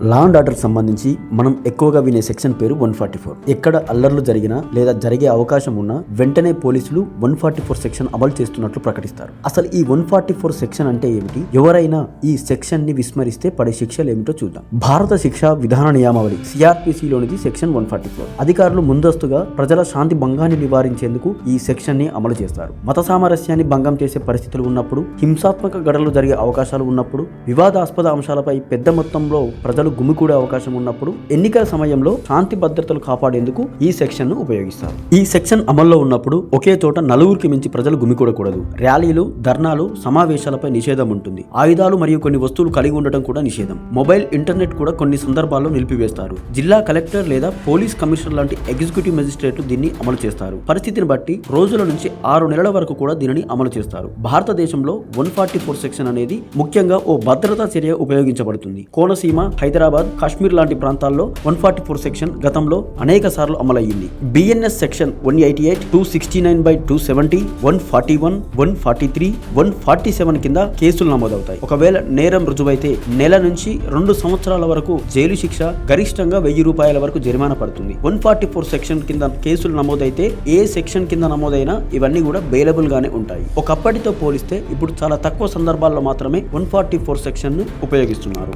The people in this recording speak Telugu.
లా అండ్ ఆర్డర్ సంబంధించి మనం ఎక్కువగా వినే సెక్షన్ పేరు 144. ఎక్కడ అల్లర్లు జరిగినా లేదా జరిగే అవకాశం ఉన్నా వెంటనే పోలీసులు 144 సెక్షన్ అమలు చేస్తున్నట్లు ప్రకటిస్తారు. అసలు ఈ 144 సెక్షన్ అంటే ఏమిటి, ఎవరైనా ఈ సెక్షన్ ని విస్మరిస్తే పడే శిక్షలు ఏమిటో చూద్దాం. భారత శిక్షా విధాన నియమావళి సిఆర్పిసిలోనిది సెక్షన్ 144. అధికారులు ముందస్తుగా ప్రజల శాంతి భంగాన్ని నివారించేందుకు ఈ సెక్షన్ ని అమలు చేస్తారు. మత సామరస్యాన్ని భంగం చేసే పరిస్థితులు ఉన్నప్పుడు, హింసాత్మక ఘటనలు జరిగే అవకాశాలు ఉన్నప్పుడు, వివాదాస్పద అంశాలపై పెద్ద మొత్తంలో ప్రజలు గుమికూడే అవకాశం ఉన్నప్పుడు, ఎన్నికల సమయంలో శాంతి భద్రతలు కాపాడేందుకు ఈ సెక్షన్ ను ఉపయోగిస్తారు. ఈ సెక్షన్ అమల్లో ఉన్నప్పుడు ఒకే చోట నలుగురికి మించి ప్రజలు గుమికూడకూడదు. ర్యాలీలు, ధర్నాలు, సమావేశాలపై నిషేధం ఉంటుంది. ఆయుధాలు మరియు కొన్ని వస్తువులు కలిగి ఉండటం కూడా నిషేధం. మొబైల్, ఇంటర్నెట్ కూడా కొన్ని సందర్భాల్లో నిలిపివేస్తారు. జిల్లా కలెక్టర్ లేదా పోలీస్ కమిషనర్ లాంటి ఎగ్జిక్యూటివ్ మెజిస్ట్రేట్లు దీన్ని అమలు చేస్తారు. పరిస్థితిని బట్టి రోజుల నుంచి 6 నెలల వరకు కూడా దీనిని అమలు చేస్తారు. భారతదేశంలో 144 సెక్షన్ అనేది ముఖ్యంగా ఓ భద్రతా చర్య ఉపయోగించబడుతుంది. కోనసీమ, హైదరాబాద్, కాశ్మీర్ లాంటి ప్రాంతాల్లో 144 సెక్షన్ గతంలో అనేక సార్లు అమలయ్యింది. బిఎన్ఎస్ సెక్షన్ 188, 269/270, 141, 143, 147 కింద కేసులు నమోదవుతాయి. ఒకవేళ నేరం రుజువైతే నెల నుంచి 2 సంవత్సరాల వరకు జైలు శిక్ష, గరిష్టంగా 1000 రూపాయల వరకు జరిమానా పడుతుంది. 144 సెక్షన్ కింద కేసులు నమోదైతే ఏ సెక్షన్ కింద నమోదైనా ఇవన్నీ కూడా బెయిలబుల్ గానే ఉంటాయి. ఒకప్పటితో పోలిస్తే ఇప్పుడు చాలా తక్కువ సందర్భాల్లో మాత్రమే 144 సెక్షన్ ను ఉపయోగిస్తున్నారు.